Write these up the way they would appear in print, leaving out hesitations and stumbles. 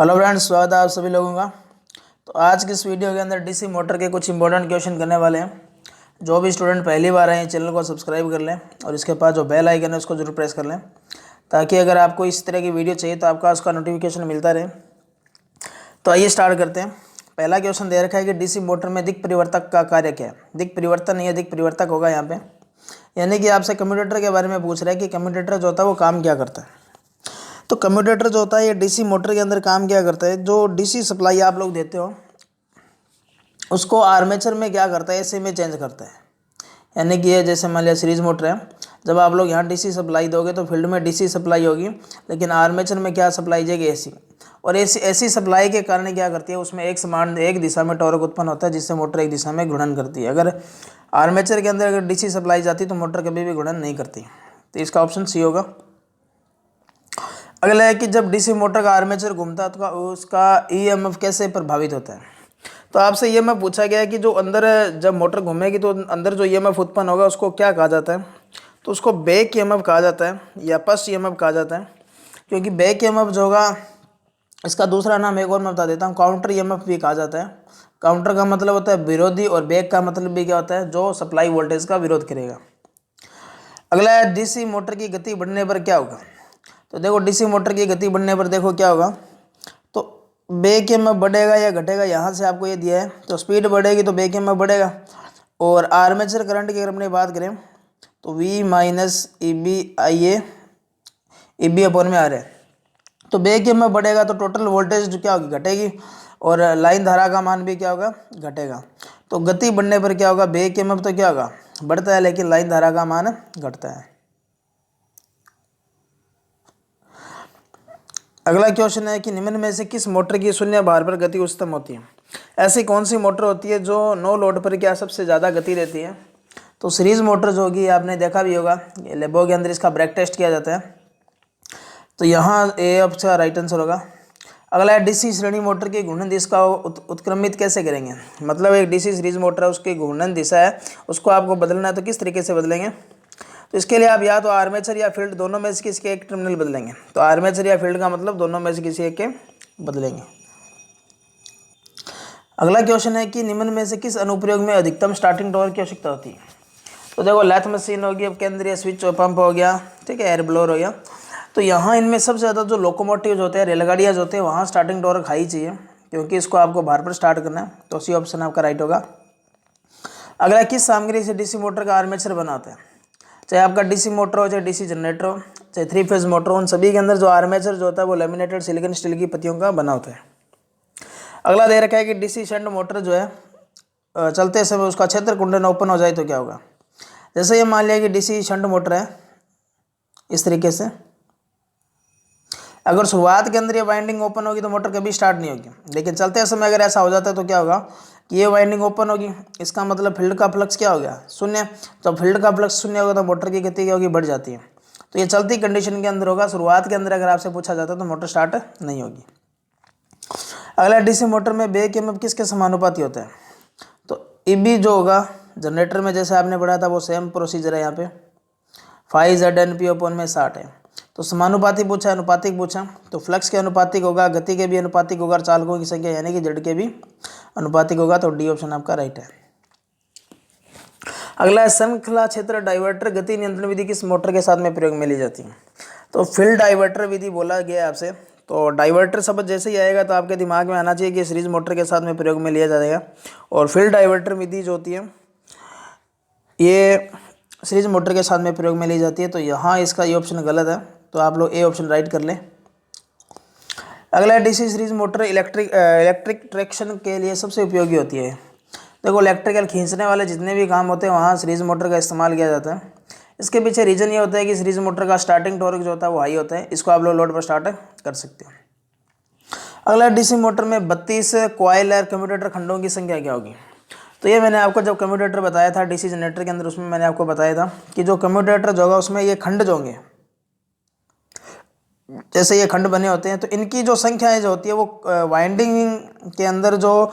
Hello friends, स्वागत है आप सभी लोगों का। तो आज की इस वीडियो के अंदर डीसी मोटर के कुछ इंपॉर्टेंट क्वेश्चन करने वाले हैं। जो भी स्टूडेंट पहली बार आए चैनल को सब्सक्राइब कर लें और इसके पास जो बेल आइकन है उसको जरूर प्रेस कर लें, ताकि अगर आपको इस तरह की वीडियो चाहिए तो आपका उसका नोटिफिकेशन मिलता रहे। तो आइए स्टार्ट करते हैं। पहला क्वेश्चन दे रखा है कि डीसी मोटर में दिक् परिवर्तक का कार्य क्या है। दिक् परिवर्तन नहीं है, दिक् परिवर्तक होगा यहाँ पे, यानी कि आपसे कम्यूटेटर के बारे में पूछ रहा है कि कम्यूटेटर जो होता है वो काम क्या करता है। तो कम्यूटेटर जो होता है ये डीसी मोटर के अंदर काम क्या करता है। जो डीसी सप्लाई आप लोग देते हो उसको आर्मेचर में क्या करता है, एसी में चेंज करता है। यानी कि ये जैसे मान लिया सीरीज मोटर है, जब आप लोग यहाँ डीसी सप्लाई दोगे तो फील्ड में डीसी सप्लाई होगी, लेकिन आर्मेचर में क्या सप्लाई जाएगी, एसी। और एसी सप्लाई के कारण क्या करती है, उसमें एक दिशा में टॉर्क उत्पन्न होता है, जिससे मोटर एक दिशा में घूर्णन करती है। अगर आर्मेचर के अंदर अगर डीसी सप्लाई जाती तो मोटर कभी भी घूर्णन नहीं करती। तो इसका ऑप्शन सी होगा। अगला है कि जब डीसी मोटर का आर्मेचर घूमता है तो उसका ईएमएफ कैसे प्रभावित होता है। तो आपसे ईएमएफ पूछा गया है कि जो अंदर जब मोटर घूमेगी तो अंदर जो ईएमएफ उत्पन्न होगा उसको क्या कहा जाता है। तो उसको बैक ईएमएफ कहा जाता है या पस्ट ईएमएफ कहा जाता है, क्योंकि बैक ईएमएफ जो होगा इसका दूसरा नाम एक और मैं बता देता हूँ, काउंटर ईएमएफ भी कहा जाता है। काउंटर का मतलब होता है विरोधी और बैक का मतलब भी क्या होता है, जो सप्लाई वोल्टेज का विरोध करेगा। अगला है डीसी मोटर की गति बढ़ने पर क्या होगा। तो देखो डीसी मोटर की गति बढ़ने पर देखो क्या होगा, तो बैक ईएमएफ बढ़ेगा या घटेगा, यहाँ से आपको ये दिया है। तो स्पीड बढ़ेगी तो बैक ईएमएफ बढ़ेगा। और आर्मेचर करंट की अगर अपनी बात करें तो V minus E B upon में आ रहा है। तो बैक ईएमएफ बढ़ेगा तो टोटल वोल्टेज जो क्या होगी, घटेगी, और लाइन धारा का मान भी क्या होगा, घटेगा। तो गति बढ़ने पर क्या होगा, बैक ईएमएफ तो क्या होगा, बढ़ता है, लेकिन लाइन धारा का मान घटता है। अगला क्वेश्चन है कि निम्न में से किस मोटर की शून्य भार पर गति उच्चतम होती है। ऐसी कौन सी मोटर होती है जो नो लोड पर क्या सबसे ज़्यादा गति देती है। तो सीरीज मोटर जो होगी आपने देखा भी होगा, ये लैबों के अंदर इसका ब्रेक टेस्ट किया जाता है। तो यहाँ ए अच्छा राइट आंसर होगा। अगला है डीसी श्रेणी मोटर की घूर्णन दिशा का उत्क्रमित कैसे करेंगे। मतलब एक डीसी सीरीज मोटर है, उसकी घूर्णन दिशा है, उसको आपको बदलना है, तो किस तरीके से बदलेंगे। तो इसके लिए आप या तो आर्मेचर या फील्ड दोनों में से किसी के एक टर्मिनल बदलेंगे। तो आर्मेचर या फील्ड का मतलब दोनों में से किसी एक के बदलेंगे। अगला क्वेश्चन है कि निम्न में से किस अनुप्रयोग में अधिकतम स्टार्टिंग टॉर्क की आवश्यकता होती है। तो देखो लेथ मशीन होगी, अब केंद्रीय स्विच पंप हो गया, ठीक है, एयर ब्लोअर हो गया। तो यहाँ इनमें सबसे ज़्यादा जो लोकोमोटिव होते हैं, रेलगाड़ियाँ जो होते हैं, वहाँ स्टार्टिंग टॉर्क हाई चाहिए, क्योंकि इसको आपको भार पर स्टार्ट करना है। तो सी ऑप्शन आपका राइट होगा। अगला किस सामग्री से डीसी मोटर का आर्मेचर बनाते हैं। चाहे आपका डीसी मोटर हो, चाहे डीसी जनरेटर हो, चाहे 3 फेज मोटर हो, उन सभी के अंदर जो आर्मेचर जो होता है वो लेमिनेटेड सिलिकॉन स्टील की पत्तियों का बना होता है। अगला दे रखा है कि डीसी शंट मोटर जो है चलते समय उसका क्षेत्र कुंडन ओपन हो जाए तो क्या होगा। जैसे ये मान लिया कि डीसी शंट मोटर है, इस तरीके से अगर शुरुआत के अंदर ये वाइंडिंग ओपन होगी तो मोटर कभी स्टार्ट नहीं होगी, लेकिन चलते समय अगर ऐसा हो जाता है तो क्या होगा कि ये वाइंडिंग ओपन होगी, इसका मतलब फील्ड का फ्लक्स क्या हो गया, शून्य। तो फील्ड का फ्लक्स शून्य होगा तो मोटर की गति क्या होगी, बढ़ जाती है। तो ये चलती कंडीशन के अंदर होगा, शुरुआत के अंदर अगर आपसे पूछा जाता तो मोटर स्टार्ट नहीं होगी। अगला डीसी मोटर में बैक ईएमएफ किसके समानुपाती होता है। तो ईबी जो होगा जनरेटर में जैसे आपने पढ़ा था वो सेम प्रोसीजर है, यहाँ पे 5 ZNP में 60 है। तो समानुपाती पूछा, अनुपातिक पूछा, तो फ्लक्स के अनुपातिक होगा, गति के भी अनुपातिक होगा, और चालकों की संख्या यानी कि जड़ के भी अनुपातिक होगा। तो डी ऑप्शन आपका राइट है। अगला है श्रृंखला क्षेत्र डाइवर्टर गति नियंत्रण विधि किस मोटर के साथ में प्रयोग में ली जाती है। तो फील्ड डाइवर्टर विधि बोला गया है आपसे। तो डाइवर्टर शब्द जैसे ही आएगा तो आपके दिमाग में आना चाहिए कि सीरीज मोटर के साथ में प्रयोग में लिया जाएगा। और फील्ड डाइवर्टर विधि जो होती है ये सीरीज मोटर के साथ में प्रयोग में ली जाती है। तो यहाँ इसका ये ऑप्शन गलत है, तो आप लोग ए ऑप्शन राइट कर लें। अगला DC series motor electric traction के लिए सबसे उपयोगी होती है। देखो इलेक्ट्रिकल खींचने वाले जितने भी काम होते हैं वहाँ सीरीज मोटर का इस्तेमाल किया जाता है। इसके पीछे रीज़न ये होता है कि सीरीज मोटर का स्टार्टिंग टॉर्क जो होता है वो हाई होता है, इसको आप लोग लोड पर स्टार्ट कर सकते हैं। अगला डीसी मोटर में 32 कॉइल और कम्यूटेटर खंडों की संख्या क्या होगी। तो ये मैंने आपको जब कम्यूटेटर बताया था डीसी जनरेटर के अंदर, उसमें मैंने आपको बताया था कि जो कम्यूटेटर जो होगा उसमें ये खंड जो होंगे, जैसे ये खंड बने होते हैं, तो इनकी जो संख्याएं जो होती है वो वाइंडिंग के अंदर जो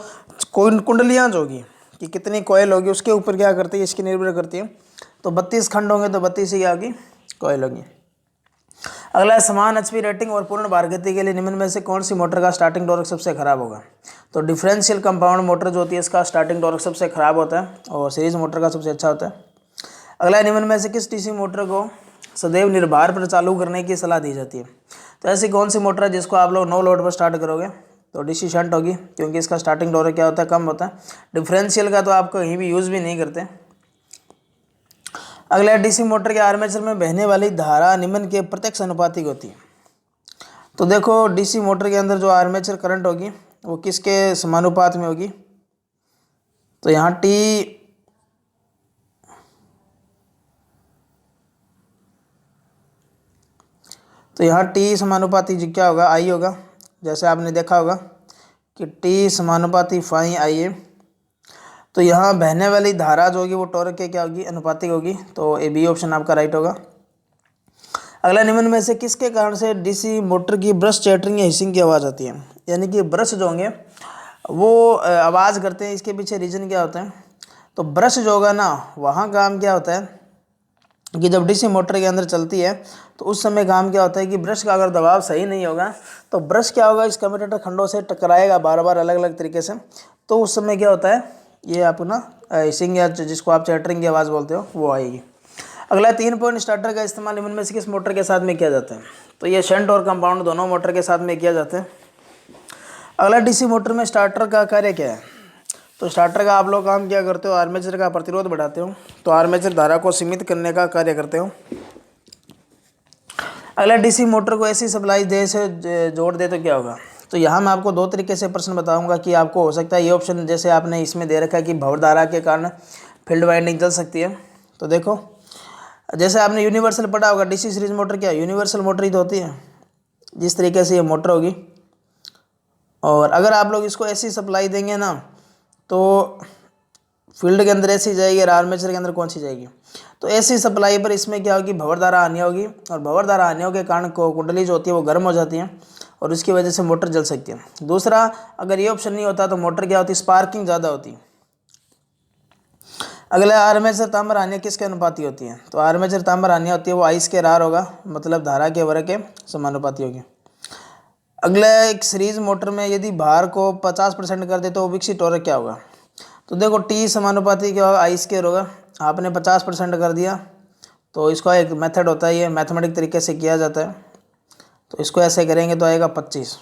कुंडलियाँ जो होगी कि कितनी कॉइल होगी उसके ऊपर क्या करती है, इसकी निर्भर करती है। तो 32 खंड होंगे तो 32 ही क्या होगी, कॉइल होगी। अगला है समान एचपी रेटिंग और पूर्ण भार गति के लिए निम्न में से कौन सी मोटर का स्टार्टिंग टॉर्क सबसे खराब होगा। तो डिफरेंशियल कंपाउंड मोटर जो होती है इसका स्टार्टिंग टॉर्क सबसे खराब होता है और सीरीज मोटर का सबसे अच्छा होता है। अगला है निम्न में से किस डीसी मोटर को सदैव निर्भार पर चालू करने की सलाह दी जाती है। तो ऐसी कौन सी मोटर है जिसको आप लोग नो लोड पर स्टार्ट करोगे। तो डीसी शंट होगी, क्योंकि इसका स्टार्टिंग टॉर्क क्या होता है, कम होता है। डिफरेंशियल का तो आप कहीं भी यूज़ भी नहीं करते। अगला है डीसी मोटर के आर्मेचर में बहने वाली धारा निम्न के प्रत्यक्ष अनुपातिक होती है। तो देखो डीसी मोटर के अंदर जो आर्मेचर करंट होगी वो किसके समानुपात में होगी। तो यहाँ टी समानुपाती जी क्या होगा, आई होगा। जैसे आपने देखा होगा कि टी समानुपाती फाई आई है। तो यहाँ बहने वाली धारा जो होगी वो टॉर्क के क्या होगी, अनुपातिक होगी। तो ए बी ऑप्शन आपका राइट होगा। अगला निम्न में से किसके कारण से डीसी मोटर की ब्रश चैटरिंग या हिसिंग की आवाज़ आती है। यानी कि ब्रश जो होंगे वो आवाज़ करते हैं, इसके पीछे रीज़न क्या होता है। तो ब्रश जो होगा ना, वहाँ काम क्या होता है कि जब डीसी मोटर के अंदर चलती है तो उस समय काम क्या होता है कि ब्रश का अगर दबाव सही नहीं होगा तो ब्रश क्या होगा, इस कम्यूटेटर खंडों से टकराएगा बार बार अलग अलग तरीके से। तो उस समय क्या होता है, ये अपना हिसिंग या जिसको आप चैटरिंग की आवाज़ बोलते हो वो आएगी। अगला 3 पॉइंट स्टार्टर का इस्तेमाल निम्न में से किस मोटर के साथ में किया जाता है। तो ये शंट और कंपाउंड दोनों मोटर के साथ में किया जाता है। अगला डीसी मोटर में स्टार्टर का कार्य क्या है। तो स्टार्टर का आप लोग काम क्या करते हो, आर्मेचर का प्रतिरोध बढ़ाते हो। तो आर्मेचर धारा को सीमित करने का कार्य करते हो। अगला डीसी मोटर को ऐसी सप्लाई दे से जोड़ दे तो क्या होगा। तो यहाँ मैं आपको 2 तरीके से प्रश्न बताऊंगा कि आपको हो सकता है ये ऑप्शन जैसे आपने इसमें दे रखा है कि भंवर धारा के कारण फील्ड वाइंडिंग चल सकती है। तो देखो जैसे आपने यूनिवर्सल पढ़ा होगा, डीसी सीरीज मोटर क्या यूनिवर्सल मोटर ही तो होती है। जिस तरीके से ये मोटर होगी और अगर आप लोग इसको ऐसी सप्लाई देंगे ना तो फील्ड के अंदर ऐसी जाएगी और आर्मेचर के अंदर कौन सी जाएगी। तो ऐसी सप्लाई पर इसमें क्या होगी, भंवर धारा आनी होगी और भंवर धारा आने के कारण कुंडली जो होती है वो गर्म हो जाती है और उसकी वजह से मोटर जल सकती है। दूसरा, अगर ये ऑप्शन नहीं होता तो मोटर क्या होती, स्पार्किंग ज़्यादा होती है। अगला आर्मेचर तांबर आने किसके अनुपाती होती है। तो आर्मेचर तांबर आनी होती है वो आइस के रार होगा, मतलब धारा के वर्ग के समानुपाती होगी। अगला एक सीरीज मोटर में यदि भार को 50% कर दे तो विकसित टॉर्क क्या होगा। तो देखो टी समानुपाती क्या होगा, आई स्क्वायर होगा। आपने 50% कर दिया तो इसका एक मेथड होता है, ये मैथमेटिक तरीके से किया जाता है। तो इसको ऐसे करेंगे तो आएगा 25।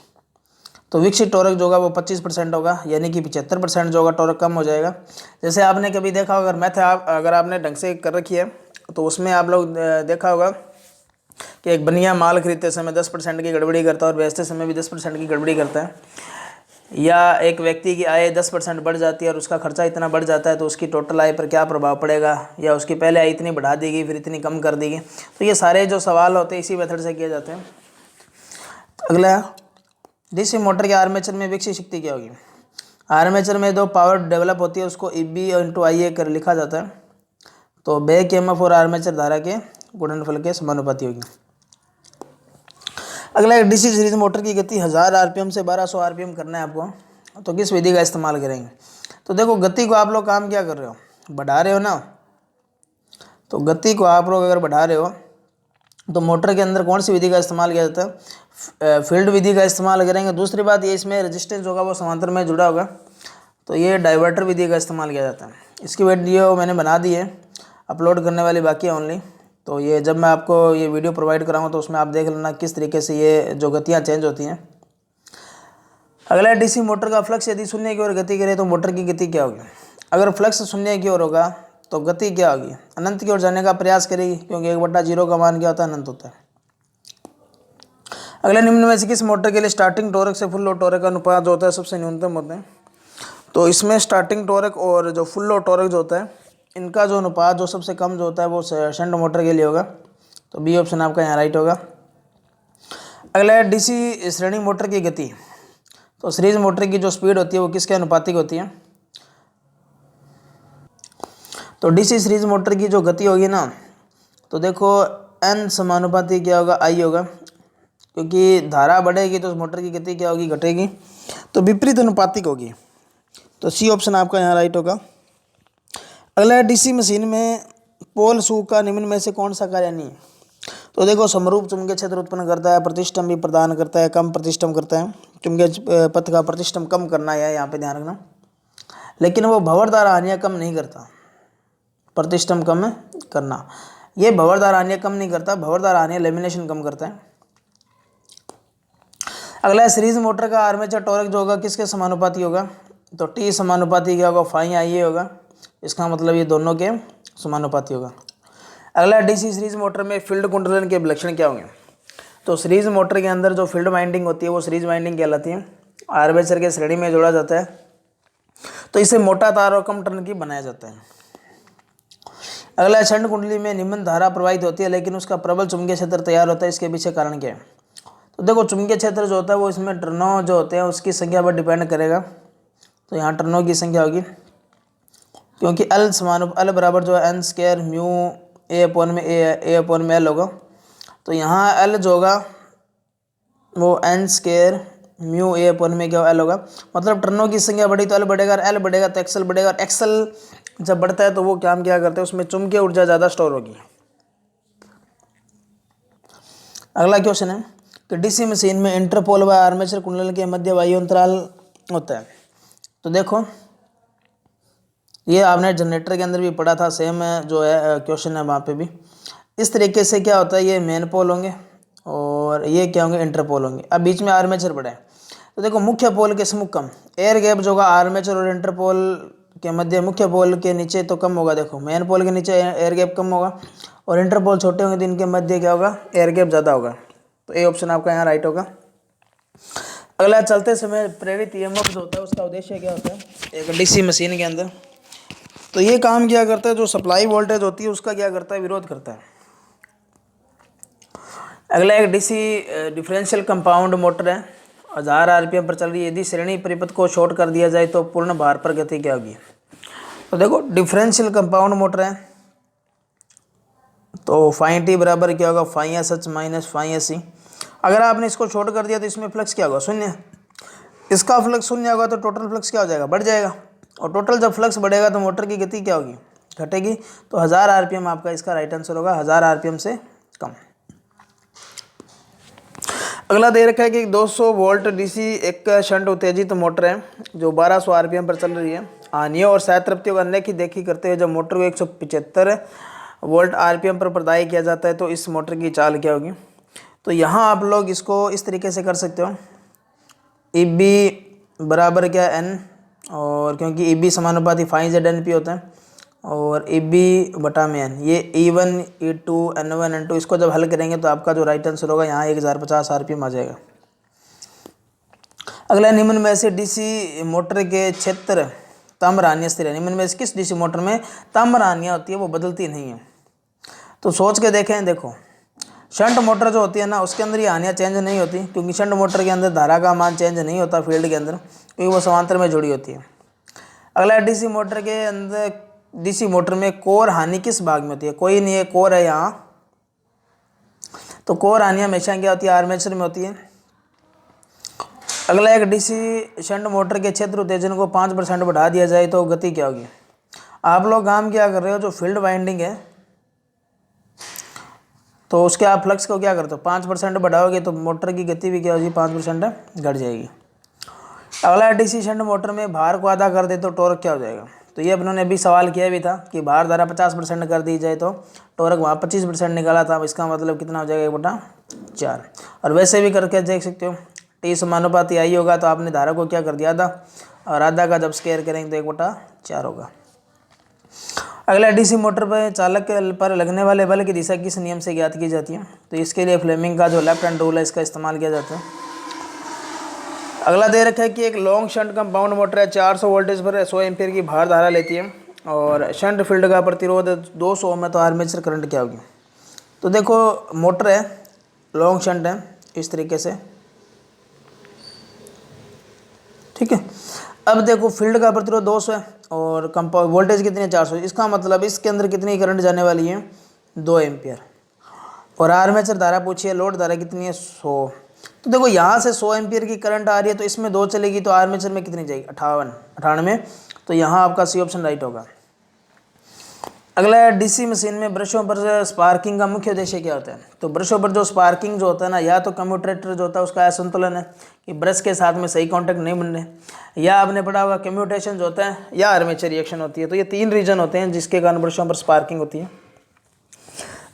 तो विकसित टॉर्क जो होगा वो 25% होगा, यानी कि 75% जो होगा टॉर्क कम हो जाएगा। जैसे आपने कभी देखा होगा, मैथ अगर आपने ढंग से कर रखी है तो उसमें आप लोग देखा होगा कि एक बनिया माल खरीदते समय 10% की गड़बड़ी करता है और बेचते समय भी 10% की गड़बड़ी करता है। या एक व्यक्ति की आय 10% बढ़ जाती है और उसका खर्चा इतना बढ़ जाता है तो उसकी टोटल आय पर क्या प्रभाव पड़ेगा, या उसकी पहले आय इतनी बढ़ा दी गई फिर इतनी कम कर दी गई। तो ये सारे जो सवाल होते हैं इसी मेथड से किए जाते हैं। अगला, डीसी मोटर के आर्मेचर में विकसित शक्ति क्या होगी। आर्मेचर में जो पावर डेवलप होती है उसको EB × IA कर लिखा जाता है। तो बैक EMF और आर्मेचर धारा के गुणनफल के समानुपाती होगी। अगला एक डीसी सीरीज मोटर की गति 1000 RPM से 1200 RPM करना है आपको, तो किस विधि का इस्तेमाल करेंगे। तो देखो गति को आप लोग काम क्या कर रहे हो, बढ़ा रहे हो ना। तो गति को आप लोग अगर बढ़ा रहे हो तो मोटर के अंदर कौन सी विधि का इस्तेमाल किया जाता है, फील्ड विधि का इस्तेमाल करेंगे। दूसरी बात ये इसमें रेजिस्टेंस होगा वो समांतर में जुड़ा होगा, तो ये डाइवर्टर विधि का इस्तेमाल किया जाता है। इसकी वीडियो मैंने बना दी है, अपलोड करने वाली बाकी है ओनली। तो ये जब मैं आपको ये वीडियो प्रोवाइड कराऊंगा तो उसमें आप देख लेना किस तरीके से ये जो गतियाँ चेंज होती हैं। अगला डीसी मोटर का फ्लक्स यदि शून्य की ओर गति करे तो मोटर की गति क्या होगी। अगर फ्लक्स शून्य की ओर होगा तो गति क्या होगी, अनंत की ओर जाने का प्रयास करेगी, क्योंकि 1/0 का मान क्या होता है, अनंत होता है। अगला निम्न में से किस मोटर के लिए स्टार्टिंग टॉर्क से फुल लोड टॉर्क का अनुपात जो होता है सबसे न्यूनतम होता है। तो इसमें स्टार्टिंग टॉर्क और जो फुल लोड टॉर्क जो होता है इनका जो अनुपात जो सबसे कम जो होता है वो शंट मोटर के लिए होगा। तो बी ऑप्शन आपका यहाँ राइट होगा। अगला है डीसी श्रेणी मोटर की गति। तो सीरीज मोटर की जो स्पीड होती है वो किसके अनुपातिक होती है। तो डीसी सीरीज मोटर की जो गति होगी ना, तो देखो N समानुपाती क्या होगा, I होगा, क्योंकि धारा बढ़ेगी तो मोटर की गति क्या होगी, घटेगी। तो विपरीत अनुपातिक होगी। तो सी ऑप्शन आपका यहाँ राइट होगा। अगला डीसी मशीन में पोल शू का निम्न में से कौन सा कार्य नहीं है। तो देखो समरूप चुंबकीय क्षेत्र उत्पन्न करता है, प्रतिष्ठम भी प्रदान करता है, कम प्रतिष्ठम करता है। चुंबकीय पथ का प्रतिष्ठम कम करना है, यहाँ पे ध्यान रखना। लेकिन वो भंवरदार हानियाँ कम नहीं करता, प्रतिष्ठम कम करना। ये भंवरदार हानियाँ कम नहीं करता, भंवरदार हानियाँ लेमिनेशन कम करता है। अगला है सीरीज मोटर का आर्मेचर टॉर्क जो होगा किसके समानुपाती होगा? तो टी समानुपाती क्या होगा? फाई आई ए होगा। इसका मतलब ये दोनों के समानुपाती होगा। अगला डीसी सीरीज मोटर में फील्ड कुंडलन के लक्षण क्या होंगे? तो सीरीज मोटर के अंदर जो फील्ड वाइंडिंग होती है वो सीरीज वाइंडिंग कहलाती है। आर्मेचर के श्रेणी में जोड़ा जाता है, तो इसे मोटा तार और कम टर्न की बनाया जाता है। अगला शंट कुंडली में निम्न धारा प्रवाहित होती है, लेकिन उसका प्रबल चुंबकीय क्षेत्र तैयार होता है। इसके पीछे कारण क्या है? तो देखो चुंबकीय क्षेत्र जो होता है वो इसमें टर्नों जो होते हैं उसकी संख्या पर डिपेंड करेगा। तो यहाँ टर्नों की संख्या होगी, क्योंकि एल बराबर जो है N square mu A upon में एल होगा। तो यहाँ एल जो होगा वो N square mu A upon में क्या एल होगा। मतलब टर्नों की संख्या बढ़ी तो एल बढ़ेगा, और एल बढ़ेगा तो एक्सएल बढ़ेगा, और एक्सएल जब बढ़ता है तो वो काम क्या करते हैं, उसमें चुंबकीय ऊर्जा ज़्यादा स्टोर होगी। अगला क्वेश्चन है कि डीसी मशीन में इंटरपोल व आर्मेचर कुंडल के मध्य वायु अंतराल होता है। तो देखो ये आपने जनरेटर के अंदर भी पढ़ा था, सेम जो है क्वेश्चन है वहाँ पे भी। इस तरीके से क्या होता है, ये मेन पोल होंगे और ये क्या होंगे, इंटरपोल होंगे। अब बीच में आर्मेचर पड़ा है, तो देखो मुख्य पोल के सम्मुख कम एयर गैप जो होगा आर्मेचर और इंटरपोल के मध्य, मुख्य पोल के नीचे तो कम होगा। देखो मेन पोल के नीचे एयर गैप कम होगा, और इंटरपोल छोटे होंगे तो इनके मध्य क्या होगा, एयर गैप ज़्यादा होगा। तो ए ऑप्शन आपका यहाँ राइट होगा। अगला चलते समय प्रेरित ईएमएफ जो होता है उसका उद्देश्य क्या होता है एक डीसी मशीन के अंदर? तो ये काम क्या करता है, जो सप्लाई वोल्टेज होती है उसका क्या करता है, विरोध करता है। अगला एक डीसी डिफरेंशियल कंपाउंड मोटर है, 1000 आरपीएम पर चल रही है। यदि श्रेणी परिपथ को शॉर्ट कर दिया जाए तो पूर्ण भार पर गति क्या होगी? तो देखो डिफरेंशियल कंपाउंड मोटर है, तो फाइन टी बराबर क्या होगा, phi S H minus phi S C. अगर आपने इसको शॉर्ट कर दिया तो इसमें फ्लक्स क्या होगा, शून्य। इसका फ्लक्स शून्य होगा तो टोटल फ्लक्स क्या हो जाएगा, बढ़ जाएगा। और टोटल जब फ्लक्स बढ़ेगा तो मोटर की गति क्या होगी, घटेगी। तो 1000 आरपीएम आपका इसका राइट आंसर होगा, 1000 आरपीएम से कम। अगला दे रखा है कि 200 वोल्ट डीसी एक शंट उत्तेजित मोटर है जो 1200 आरपीएम पर चल रही है। हानियों और सहतृप्तियों का अनदेखी देखी करते हुए जब मोटर को 175 वोल्ट आरपीएम पर प्रदाय किया जाता है तो इस मोटर की चाल क्या होगी? तो यहाँ आप लोग इसको इस तरीके से कर सकते हो, ई बी बराबर क्या एन, और क्योंकि ई बी समानुपाती फाइन जेड एन पी होता है, और ई बी बटा में एन, ये E1 E2 N1 N2, इसको जब हल करेंगे तो आपका जो राइट आंसर होगा यहाँ 1050 आरपीएम आ जाएगा। अगला निम्न में से डीसी मोटर के क्षेत्र ताम्र हानियाँ स्थिर है। निम्न में से किस डीसी मोटर में ताम्र हानियाँ होती है वो बदलती नहीं है? तो सोच के देखें। देखो शंट मोटर जो होती है ना उसके अंदर ये हानियाँ चेंज नहीं होती, क्योंकि शंट मोटर के अंदर धारा का मान चेंज नहीं होता फील्ड के अंदर, क्योंकि वो समांतर में जुड़ी होती है। अगला डीसी मोटर के अंदर, डीसी मोटर में कोर हानि किस भाग में होती है? कोई नहीं है, कोर है यहाँ। तो कोर हानि हमेशा क्या होती है, आर्मेचर में होती है। अगला एक डीसी शंट मोटर के क्षेत्र उत्तेजन को 5% बढ़ा दिया जाए तो गति क्या होगी? आप लोग काम क्या कर रहे हो, जो फील्ड वाइंडिंग है तो उसके आप फ्लक्स को क्या करते हो, 5% बढ़ाओगे तो मोटर की गति भी क्या होगी, 5% घट जाएगी। अगला डीसी शंट मोटर में भार को आधा कर दे तो टॉर्क क्या हो जाएगा? तो ये अपनों ने अभी सवाल किया भी था कि भार धारा 50% कर दी जाए तो टॉर्क वहाँ 25% निकाला था। इसका मतलब कितना हो जाएगा, 1/4। और वैसे भी करके देख सकते हो, टी समानुपाती आई होगा तो आपने धारा को क्या कर दिया, आधा, और आधा का जब स्क्वायर करेंगे तो 1/4 होगा। अगला डीसी मोटर पर चालक पर लगने वाले बल की दिशा किस नियम से ज्ञात की जाती है? तो इसके लिए फ्लेमिंग का जो लेफ्ट हैंड रूल है इसका इस्तेमाल किया जाता है। अगला दे रखा है कि एक लॉन्ग शंट कंपाउंड मोटर है, 400 वोल्टेज पर 100 एम्पीयर की भार धारा लेती है और शंट फील्ड का प्रतिरोध 200 ओम है, तो आर्मेचर करंट क्या होगी? तो देखो मोटर है, लॉन्ग शंट है इस तरीके से, ठीक है। अब देखो फील्ड का प्रतिरोध 200 है और कंपाउंड वोल्टेज कितनी है, 400। इसका मतलब इसके अंदर कितनी करंट जाने वाली है, 2 एम्पियर। और आर्मेचर धारा पूछिए, लोड धारा कितनी है, 100। तो देखो यहाँ से 100 एम्पियर की करंट आ रही है तो इसमें 2 चलेगी तो आर्मेचर में कितनी जाएगी, 98। तो यहाँ आपका सी ऑप्शन राइट होगा। अगला है डीसी मशीन में ब्रशों पर स्पार्किंग का मुख्य उद्देश्य क्या होता है। तो ब्रशों पर जो स्पार्किंग जो होता है ना, या तो कम्यूटेटर जो होता है उसका असंतुलन है कि ब्रश के साथ में सही कांटेक्ट नहीं बन रहे, या आपने पढ़ा होगा कम्यूटेशन जो होता है, या आर्मेचर रिएक्शन होती है। तो ये 3 रीजन होते हैं जिसके कारण ब्रशों पर स्पार्किंग होती है।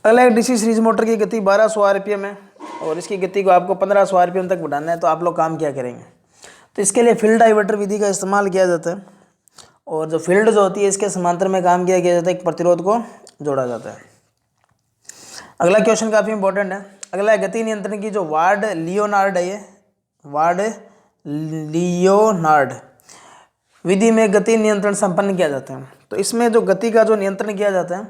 अगला एक डीसी सीरीज मोटर की गति 1200 आरपीएम है और इसकी गति को आपको 1500 आरपीएम तक बढ़ाना है। तो आप लोग काम क्या करेंगे, तो इसके लिए फील्ड डाइवर्टर विधि का इस्तेमाल किया जाता है और जो फील्ड जो होती है इसके समांतर में काम किया जाता है, एक प्रतिरोध को जोड़ा जाता है। अगला क्वेश्चन काफ़ी इंपॉर्टेंट है। अगला है गति नियंत्रण की जो वार्ड लियोनार्ड है, ये वार्ड लियोनार्ड विधि में गति नियंत्रण संपन्न किया जाता है। तो इसमें जो गति का जो नियंत्रण किया जाता है,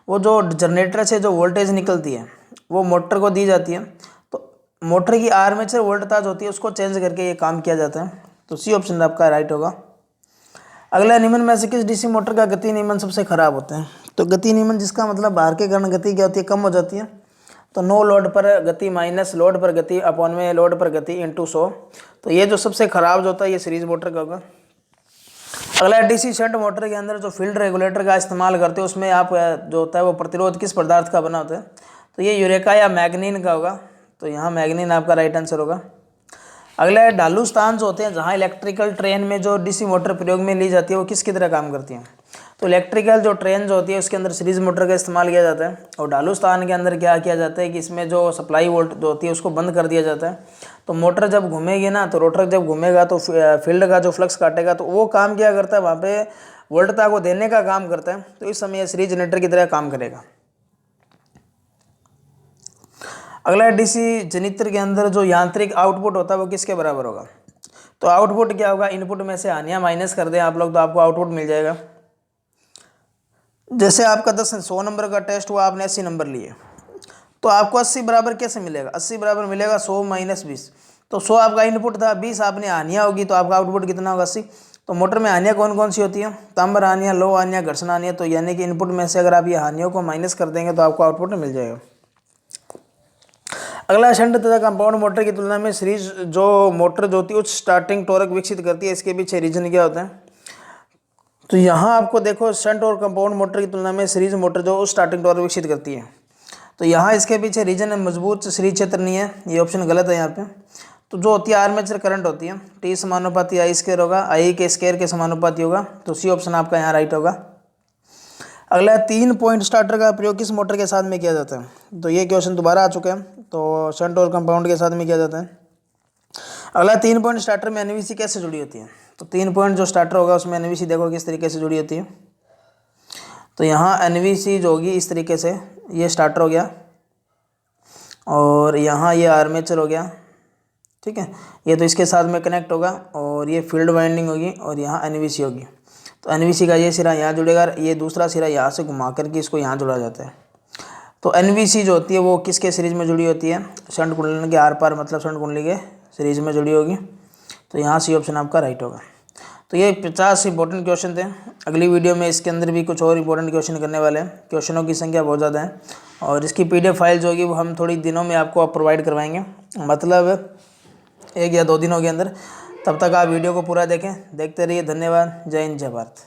वो जो जनरेटर से जो वोल्टेज निकलती है वो मोटर को दी जाती है। तो मोटर की आर्मेचर वोल्टेज होती है उसको चेंज करके ये काम किया जाता है। तो सी ऑप्शन आपका राइट होगा। अगला निम्न में से किस डीसी मोटर का गति नियमन सबसे खराब होता है। तो गति नियमन जिसका मतलब भार के कारण गति क्या होती है, कम हो जाती है। तो नो लोड पर गति माइनस लोड पर गति अपॉन में लोड पर गति इंटू 100। तो ये जो सबसे खराब जो होता है ये सीरीज मोटर का होगा। अगला डीसी शंट मोटर के अंदर जो फील्ड रेगुलेटर का इस्तेमाल करते हैं उसमें आप जो होता है वो प्रतिरोध किस पदार्थ का बना होता है। तो ये यूरेका या मैग्नीन का होगा। तो यहाँ मैग्नीन आपका राइट आंसर होगा। अगला है ढालू स्थान जो होते हैं जहाँ इलेक्ट्रिकल ट्रेन में जो डीसी मोटर प्रयोग में ली जाती है वो किसकी तरह काम करती है। तो इलेक्ट्रिकल जो ट्रेन जो होती है उसके अंदर सीरीज मोटर का इस्तेमाल किया जाता है और ढालू स्थान के अंदर क्या किया जाता है कि इसमें जो सप्लाई वोल्ट जो होती है उसको बंद कर दिया जाता है। तो मोटर जब घूमेगी ना, तो रोटर जब घूमेगा तो फील्ड का जो फ्लक्स काटेगा तो वो काम क्या करता है, वहाँ पे वोल्टता को देने का काम करता है। तो इस समय सीरीज जनरेटर की तरह काम करेगा। अगला डीसी जनित्र के अंदर जो यांत्रिक आउटपुट होता है वो किसके बराबर होगा। तो आउटपुट क्या होगा, इनपुट में से हानियां माइनस कर दें आप लोग तो आपको आउटपुट मिल जाएगा। जैसे आपका 100 नंबर का टेस्ट हुआ, आपने 80 नंबर लिए, तो आपको 80 बराबर कैसे मिलेगा, 80 बराबर मिलेगा 100 माइनस 20। तो 100 आपका इनपुट था, 20 आपने हानियां होगी, तो आपका आउटपुट कितना होगा 80। तो मोटर में हानियां कौन कौन सी होती है, तांबर हानियां, लो हानियां, घर्षण हानियां। तो यानी कि इनपुट में से अगर आप ये हानियों को माइनस कर देंगे तो आपको आउटपुट मिल जाएगा। अगला शंट तथा कंपाउंड मोटर की तुलना में सीरीज जो मोटर जो होती है उच्च स्टार्टिंग टॉर्क विकसित करती है, इसके पीछे रीजन क्या होता है। तो यहाँ आपको देखो शंट और कंपाउंड मोटर की तुलना में सीरीज मोटर जो स्टार्टिंग टॉर्क विकसित करती है। तो यहाँ इसके पीछे रीजन है मजबूत सीरीज क्षेत्र नहीं है, ये ऑप्शन गलत है यहाँ पे। तो जो होती है आर्मेचर करंट होती है, टी समानुपाती आई स्क्वायर होगा, आई के स्क्वायर के समानुपाती होगा। तो सी ऑप्शन आपका यहाँ राइट होगा। अगला 3 पॉइंट स्टार्टर का प्रयोग किस मोटर के साथ में किया जाता है। तो ये क्वेश्चन दोबारा आ चुका है। तो शंट और कंपाउंड के साथ में किया जाता है। अगला 3 पॉइंट स्टार्टर में एनवीसी कैसे जुड़ी होती है। तो 3 पॉइंट जो स्टार्टर होगा उसमें एनवीसी देखो किस तरीके से जुड़ी होती है। तो यहाँ एनवीसी जो होगी इस तरीके से, ये स्टार्टर हो गया और यहाँ ये आर्मेचर हो गया, ठीक है। ये तो इसके साथ में कनेक्ट होगा और ये फील्ड वाइंडिंग होगी और यहाँ एनवीसी होगी। तो एनवीसी का ये सिरा यहाँ जुड़ेगा, ये दूसरा सिरा यहाँ से घुमा करके इसको यहाँ जोड़ा जाता है। तो एनवीसी जो होती है वो किसके सीरीज में जुड़ी होती है, शंट कुंडली के आर पार, मतलब शंट कुंडली के सीरीज में जुड़ी होगी। तो यहाँ सी ऑप्शन आपका राइट होगा। तो ये 50 इंपॉर्टेंट क्वेश्चन थे। अगली वीडियो में इसके अंदर भी कुछ और इंपॉर्टेंट क्वेश्चन करने वाले हैं। क्वेश्चनों की संख्या बहुत ज़्यादा है और इसकी PDF फाइल जो होगी वो हम थोड़ी दिनों में आपको प्रोवाइड करवाएंगे, मतलब 1 या 2 दिनों के अंदर। तब तक आप वीडियो को पूरा देखें, देखते रहिए। धन्यवाद। जय हिंद, जय भारत।